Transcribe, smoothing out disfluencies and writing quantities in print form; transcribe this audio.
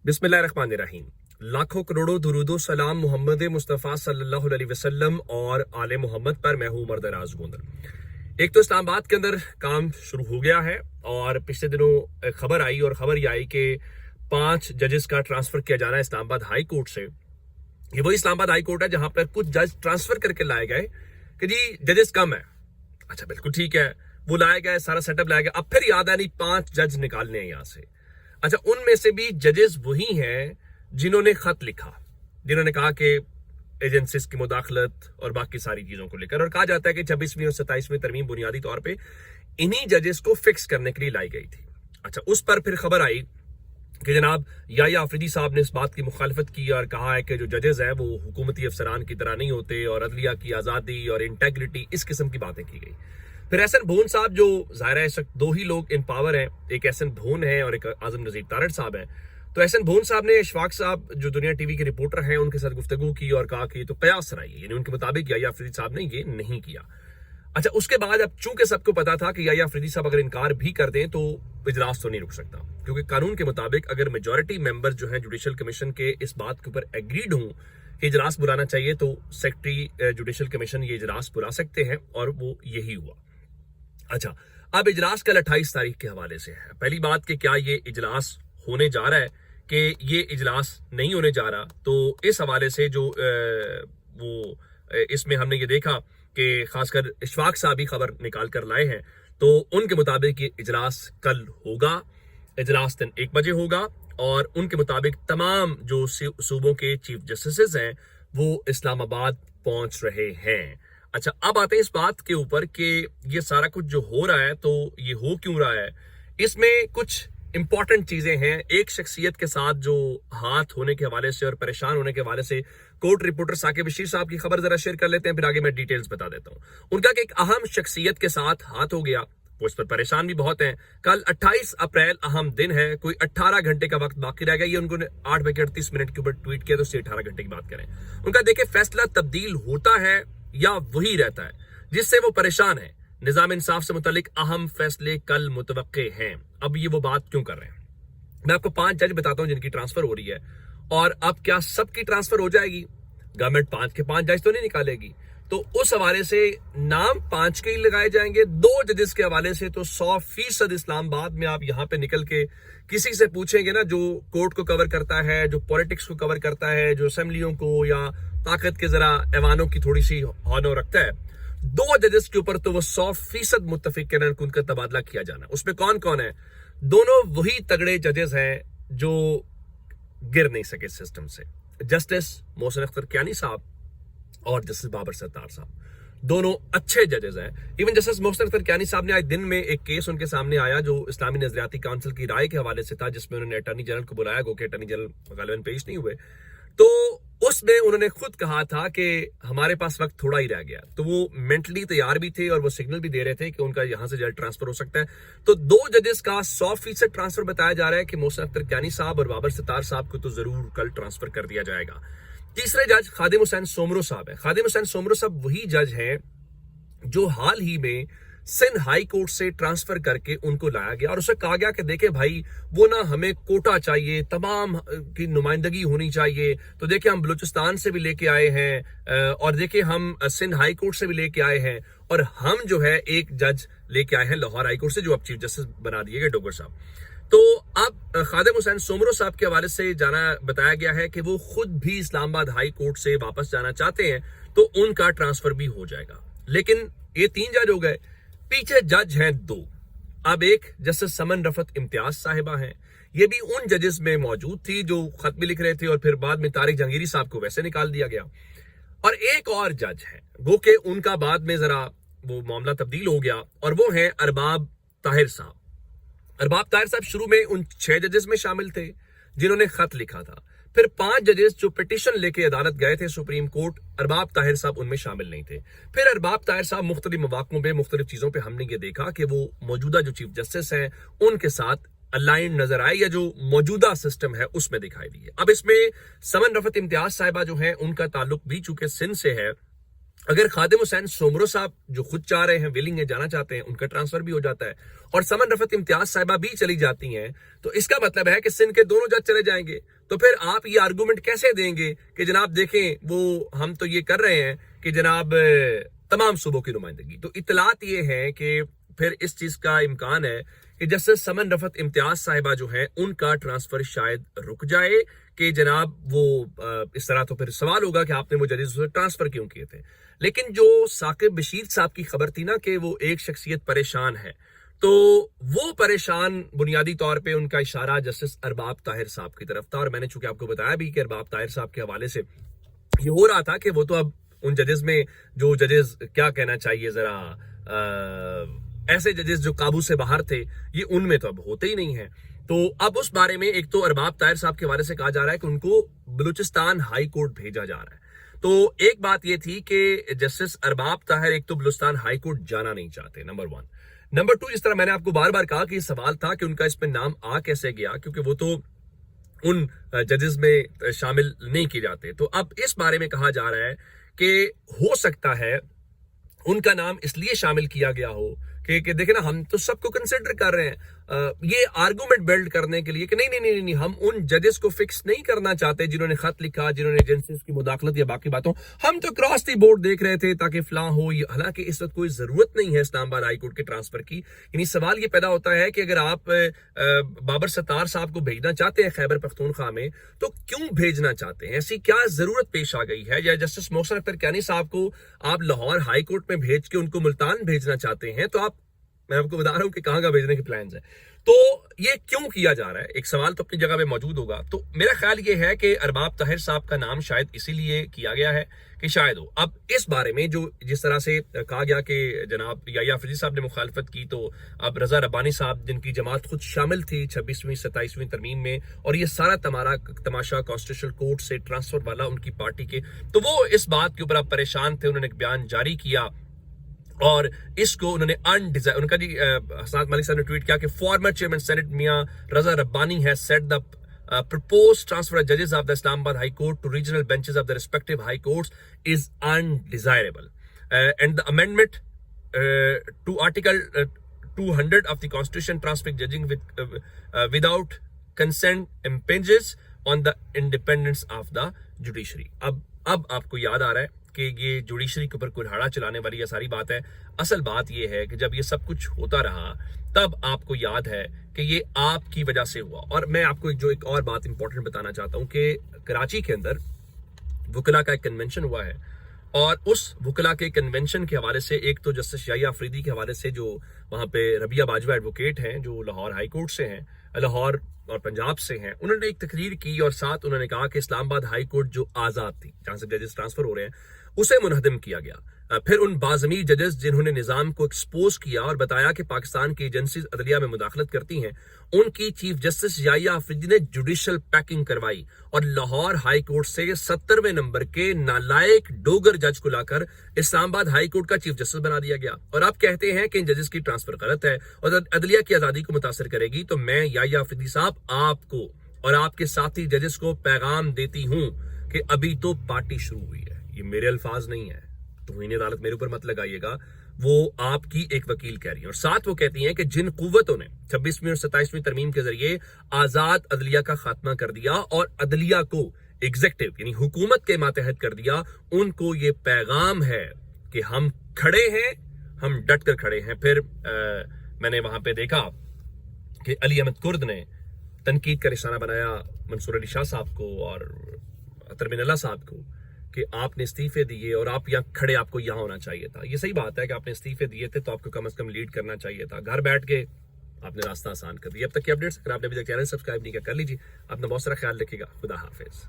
बिस्मिल्लाहिर्रहमानिर्रहीम। लाखों करोड़ों दुरूदो सलाम मोहम्मद मुस्तफ़ा सल्लल्लाहु अलैहि वसल्लम और आले मोहम्मद पर। मैं हूं उमर दराज गोंदल। एक तो इस्लामाबाद के अंदर काम शुरू हो गया है और पिछले दिनों खबर आई और खबर ये आई कि 5 जजेस का ट्रांसफर किया जाना है इस्लामाबाद हाई कोर्ट से। ये वही इस्लामाबाद हाई कोर्ट है जहां पर कुछ जज ट्रांसफर करके लाए गए कि जी जजेस कम है। अच्छा, बिल्कुल ठीक है, वो लाए गए, सारा सेटअप लाया गया। अब फिर याद है नहीं 5 जज निकालने हैं यहां से। अच्छा, उनमें से भी जजेस वही हैं जिन्होंने खत लिखा, जिन्होंने कहा कि एजेंसीज की मुदाखलत और बाकी सारी चीजों को लेकर, और कहा जाता है कि 26वीं और 27वीं तरमीम बुनियादी तौर पे इन्हीं जजेस को फिक्स करने के लिए लाई गई थी। अच्छा, उस पर फिर खबर आई कि जनाब याया अफरीदी साहब ने इस बात की मुखालफत की और कहा है कि जो जजेस हैं वो हुकूमती अफसरान की तरह नहीं होते और अदलिया की आज़ादी और इंटेग्रिटी, इस किस्म की बातें की गई। फिर एहसन भून साहब, जो ज़ाहिर है इस वक्त दो ही लोग इन पावर हैं, एक एहसन भून है और एक आजम नज़ीर तारड़ साहब हैं। तो एहसन भून साहब ने इशफाक साहब जो दुनिया टीवी के रिपोर्टर हैं उनके साथ गुफ्तगू की और कहा कि ये तो कयास रही है, यानी उनके मुताबिक याया अफरीदी साहब ने ये नहीं किया। अच्छा, उसके बाद अब चूंकि सबको पता था कि याया अफरीदी साहब अगर इनकार भी कर दें तो इजलास तो नहीं रुक सकता, क्योंकि कानून के मुताबिक अगर मेजॉरिटी मेंबर जो हैं जुडिशल कमीशन के इस बात के ऊपर एग्रीड हों कि इजलास बुलाना चाहिए तो सेक्रेटरी जुडिशल कमीशन ये इजलास बुला सकते हैं, और वो यही हुआ। अच्छा, अब इजलास कल 28 तारीख के हवाले से है। पहली बात कि क्या ये इजलास होने जा रहा है कि ये इजलास नहीं होने जा रहा, तो इस हवाले से जो इसमें हमने ये देखा कि खासकर इशफाक साहब ही खबर निकाल कर लाए हैं, तो उनके मुताबिक ये इजलास कल होगा। इजलास दिन 1 बजे होगा और उनके मुताबिक तमाम जो सूबों के चीफ जस्टिस हैं वो इस्लामाबाद पहुंच रहे हैं। अच्छा, अब आते हैं इस बात के ऊपर कि ये सारा कुछ जो हो रहा है तो ये हो क्यों रहा है। इसमें कुछ इंपॉर्टेंट चीजें हैं। एक शख्सियत के साथ जो हाथ होने के हवाले से और परेशान होने के हवाले से कोर्ट रिपोर्टर साकिब बशीर साहब की खबर जरा शेयर कर लेते हैं, फिर आगे मैं डिटेल्स बता देता हूं। उनका कि एक अहम शख्सियत के साथ हाथ हो गया, वो इस पर परेशान भी बहुत हैं। कल 28 अप्रैल अहम दिन है, कोई 18 घंटे का वक्त बाकी रह गया। ये उन्होंने 8:38 के ऊपर ट्वीट किया, तो उससे 18 घंटे की बात करें। उनका देखिए, फैसला तब्दील होता है या वही रहता है जिससे वो परेशान है। निजाम इंसाफ से मुतालिक अहम फैसले कल मुतवक्के हैं। अब ये वो बात क्यों कर रहे हैं, मैं आपको 5 जज बताता हूं जिनकी ट्रांसफर हो रही है। और अब क्या सबकी ट्रांसफर हो जाएगी? गवर्नमेंट 5 के 5 जज तो नहीं निकालेगी, तो उस हवाले से नाम 5 के ही लगाए जाएंगे। 2 जजेस के हवाले से तो 100% इस्लामाबाद में आप यहां पे निकल के किसी से पूछेंगे ना, जो कोर्ट को कवर करता है, जो पॉलिटिक्स को कवर करता है, जो असेंबलियों को या ताकत के जरा ऐवानों की थोड़ी सी हौनो रखता है, 2 जजेस के ऊपर तो वो 100% मुत्तफिक हैं कि उनका तबादला किया जाना। उसमें कौन कौन है? दोनों वही तगड़े जजेस हैं जो गिर नहीं सके सिस्टम से, जस्टिस मोहसिन अख्तर कियानी साहब और जस्टिस बाबर सत्तार साहब। दोनों अच्छे जजेस हैं। इवन जस्टिस मोहसिन अख्तर कियानी साहब ने आज दिन में एक केस उनके सामने आया जो इस्लामी नजरियाती काउंसिल की राय के हवाले से था, जिसमें उन्होंने अटॉर्नी जनरल को बुलाया, गो कि अटॉर्नी जनरल गालिबन पेश नहीं हुए। तो उसमें उन्होंने खुद कहा था कि हमारे पास वक्त थोड़ा ही रह गया, तो वो मेंटली तैयार भी थे और वो सिग्नल भी दे रहे थे कि उनका यहां से जल्द ट्रांसफर हो सकता है। तो 2 जजेस का 100% ट्रांसफर बताया जा रहा है कि मोहसिन अख्तर कियानी साहब और बाबर सत्तार साहब को तो जरूर कल ट्रांसफर कर दिया जाएगा। तीसरे जज खादिम हुसैन सोमरो साहब है। खादिम हुसैन सोमरो साहब वही जज हैं जो हाल ही में सिंध हाई कोर्ट से ट्रांसफर करके उनको लाया गया और उसे कहा गया कि देखे भाई, वो ना हमें कोटा चाहिए, तमाम की नुमाइंदगी होनी चाहिए। तो देखिए, हम बलूचिस्तान से भी लेके आए हैं और देखिए हम सिंध हाई कोर्ट से भी लेके आए हैं, और हम जो है एक जज लेके आए हैं लाहौर हाई कोर्ट से, जो अब चीफ जस्टिस बना दिए गए डोगर साहब। तो अब खादिम हुसैन सोमरो साहब के हवाले से बताया गया है कि वो खुद भी इस्लामाबाद हाई कोर्ट से वापस जाना चाहते हैं, तो उनका ट्रांसफर भी हो जाएगा। लेकिन ये 3 जज हो गए, पीछे जज हैं 2। अब एक जस्टिस समन रफत इम्तियाज साहिबा हैं, ये भी उन जजेस में मौजूद थी जो खत भी लिख रहे थे, और फिर बाद में तारिक जहांगीरी साहब को वैसे निकाल दिया गया। और एक और जज है, वो कि उनका बाद में जरा वो मामला तब्दील हो गया, और वो हैं अरबाब ताहिर साहब। अरबाब ताहिर साहब शुरू में उन 6 जजेस में शामिल थे जिन्होंने खत लिखा था। फिर 5 जजेस जो पिटीशन लेके अदालत गए थे सुप्रीम कोर्ट, अरबाब ताहिर साहब उनमें शामिल नहीं थे। फिर अरबाब ताहिर साहब मुख्तलिफ मौक़ों पे मुख्तलिफ चीजों पे हमने ये देखा कि वो मौजूदा जो चीफ जस्टिस हैं उनके साथ अलाइन नजर आए, या जो मौजूदा सिस्टम है उसमें दिखाई दिए। अब इसमें समन रफत इम्तियाज साहिबा जो है, उनका ताल्लुक भी चूंकि सिंध से है, اگر خادم حسین سومرو صاحب جو خود چاہ رہے ہیں، ویلنگ ہے، جانا چاہتے ہیں، ان کا ٹرانسفر بھی ہو جاتا ہے، اور سمن رفعت امتیاز صاحبہ بھی چلی جاتی ہیں، تو اس کا مطلب ہے کہ سندھ کے دونوں جج چلے جائیں گے. تو پھر آپ یہ آرگومنٹ کیسے دیں گے کہ جناب دیکھیں وہ ہم تو یہ کر رہے ہیں کہ جناب تمام صوبوں کی نمائندگی. تو اطلاعات یہ ہے کہ پھر اس چیز کا امکان ہے کہ جسٹس سمن رفعت امتیاز صاحبہ جو ہیں ان کا ٹرانسفر شاید رک جائے کہ جناب وہ اس طرح تو پھر سوال ہوگا کہ آپ نے وہ ججز ٹرانسفر کیوں کیے تھے. لیکن جو ثاقب بشیر صاحب کی خبر تھی نا کہ وہ ایک شخصیت پریشان ہے، تو وہ پریشان بنیادی طور پہ ان کا اشارہ جسٹس ارباب طاہر صاحب کی طرف تھا. اور میں نے چونکہ آپ کو بتایا بھی کہ ارباب طاہر صاحب کے حوالے سے یہ ہو رہا تھا کہ وہ تو اب ان ججز میں جو ججز کیا کہنا چاہیے ذرا ایسے ججز جو قابو سے باہر تھے یہ ان میں تو اب ہوتے ہی نہیں ہیں. تو اب اس بارے میں ایک تو ارباب طاہر صاحب کے حوالے سے کہا جا رہا ہے کہ ان کو بلوچستان ہائی کورٹ بھیجا جا رہا ہے. تو ایک بات یہ تھی کہ جسٹس ارباب طاہر ایک تو بلوچستان ہائی کورٹ جانا نہیں چاہتے، نمبر 1. نمبر 2، جس طرح میں نے آپ کو بار بار کہا کہ یہ سوال تھا کہ ان کا اس پہ نام آ کیسے گیا، کیونکہ وہ تو ان ججز میں شامل نہیں کیے جاتے. تو اب اس بارے میں کہا جا رہا ہے کہ ہو سکتا ہے ان کا نام اس لیے شامل کیا گیا ہو کہ دیکھیں نا ہم تو سب کو کنسیڈر کر رہے ہیں، یہ آرگومنٹ بلڈ کرنے کے لیے کہ نہیں ہم ان ججز کو فکس نہیں کرنا چاہتے جنہوں نے خط لکھا، جنہوں نے ایجنسیز کی مداخلت یا باقی باتوں، ہم تو کراس دی بورڈ دیکھ رہے تھے تاکہ فلاں ہو. حالانکہ اس وقت کوئی ضرورت نہیں ہے اسلام آباد ہائی کورٹ کے ٹرانسفر کی. یعنی سوال یہ پیدا ہوتا ہے کہ اگر آپ بابر ستار صاحب کو بھیجنا چاہتے ہیں خیبر پختونخوا میں تو کیوں بھیجنا چاہتے ہیں؟ ایسی کیا ضرورت پیش آ گئی ہے؟ یا جسٹس محسن اختر کیانی صاحب کو آپ لاہور ہائی کورٹ میں بھیج کے ان کو ملتان بھیجنا چاہتے ہیں، تو میں آپ کو بتا رہا ہوں کہ کہاں کا بھیجنے کے پلانز ہیں. تو یہ کیوں کیا جا رہا ہے؟ ایک سوال تو اپنی جگہ پہ موجود ہوگا. تو میرا خیال یہ ہے کہ ارباب طاہر صاحب کا نام شاید اسی لیے کیا گیا ہے کہ شاید ہو. اب اس بارے میں جو جس طرح سے کہا گیا کہ جناب یحییٰ فریدی صاحب نے مخالفت کی، تو اب رضا ربانی صاحب جن کی جماعت خود شامل تھی 26ویں 27ویں ترمیم میں، اور یہ سارا تماشا کانسٹیٹیوشنل کورٹ سے ٹرانسفر والا ان کی پارٹی کے، تو وہ اس بات کے اوپر اب پریشان تھے. انہوں نے ایک بیان جاری کیا اور اس کو انہوں نے ان کا جی حسنات ملک صاحب نے ٹویٹ کیا کہ فارمر چیئرمین سینٹ میاں رضا ربانی has said the proposed transfer of judges of the Islamabad High Court to regional benches of the respective high courts is undesirable, and the amendment to Article 200 of the Constitution transferring judging without consent impinges on the independence of the judiciary. اب آپ کو یاد آ رہا ہے کہ یہ judiciary کے اوپر کلہاڑا چلانے والی یہ ساری بات ہے. اصل بات یہ ہے کہ جب یہ سب کچھ ہوتا رہا تب آپ کو یاد ہے کہ یہ آپ کی وجہ سے ہوا. اور میں آپ کو ایک اور بات امپورٹنٹ بتانا چاہتا ہوں کہ کراچی کے اندر وکلا کا ایک کنونشن ہوا ہے، اور اس وکلا کے کنونشن کے حوالے سے ایک تو جسٹس یحییٰ فریدی کے حوالے سے جو وہاں پہ ربیہ باجوہ ایڈوکیٹ ہیں جو لاہور ہائی کورٹ سے ہیں، لاہور اور پنجاب سے ہیں، انہوں نے ایک تقریر کی اور ساتھ انہوں نے کہا کہ اسلام آباد ہائی کورٹ جو آزاد تھی جہاں سے ججز ٹرانسفر ہو رہے ہیں اسے منہدم کیا گیا. پھر ان باضمیر ججز جنہوں نے نظام کو ایکسپوز کیا اور بتایا کہ پاکستان کی ایجنسیز عدلیہ میں مداخلت کرتی ہیں، ان کی چیف جسٹس یحییٰ فریدی نے جوڈیشل پیکنگ کروائی اور لاہور ہائی کورٹ سے 70ویں نمبر کے نالائق ڈوگر جج کو لا کر اسلام آباد ہائی کورٹ کا چیف جسٹس بنا دیا گیا. اور آپ کہتے ہیں کہ ان ججز کی ٹرانسفر غلط ہے اور عدلیہ کی آزادی کو متاثر کرے گی. تو میں یحییٰ فریدی صاحب آپ کو اور آپ کے ساتھی ججز کو پیغام دیتی ہوں کہ ابھی تو پارٹی شروع ہوئی ہے. یہ میرے الفاظ نہیں ہے، توہین عدالت میرے اوپر مت لگائیے گا، وہ آپ کی ایک وکیل کہہ رہی ہے. اور ساتھ وہ کہتی ہیں کہ جن قوتوں نے 26ویں اور 27ویں ترمیم کے ذریعے آزاد عدلیہ کا خاتمہ کر دیا اور عدلیہ کو ایگزیکٹو یعنی حکومت کے ماتحت کر دیا، ان کو یہ پیغام ہے کہ ہم کھڑے ہیں، ہم ڈٹ کر کھڑے ہیں. پھر میں نے وہاں پہ دیکھا کہ علی احمد کرد نے تنقید کا نشانہ بنایا منصور علی شاہ صاحب کو اور اطہر بن اللہ صاحب کو کہ آپ نے استعفے دیے اور آپ یہاں کھڑے، آپ کو یہاں ہونا چاہیے تھا. یہ صحیح بات ہے کہ آپ نے استعفے دیے تھے تو آپ کو کم از کم لیڈ کرنا چاہیے تھا. گھر بیٹھ کے آپ نے راستہ آسان کر دیا. اب تک کی اپڈیٹس اگر آپ نے ابھی تک چینل سبسکرائب نہیں کیا کر لیجیے. اپنا بہت سارا خیال رکھیے گا. خدا حافظ.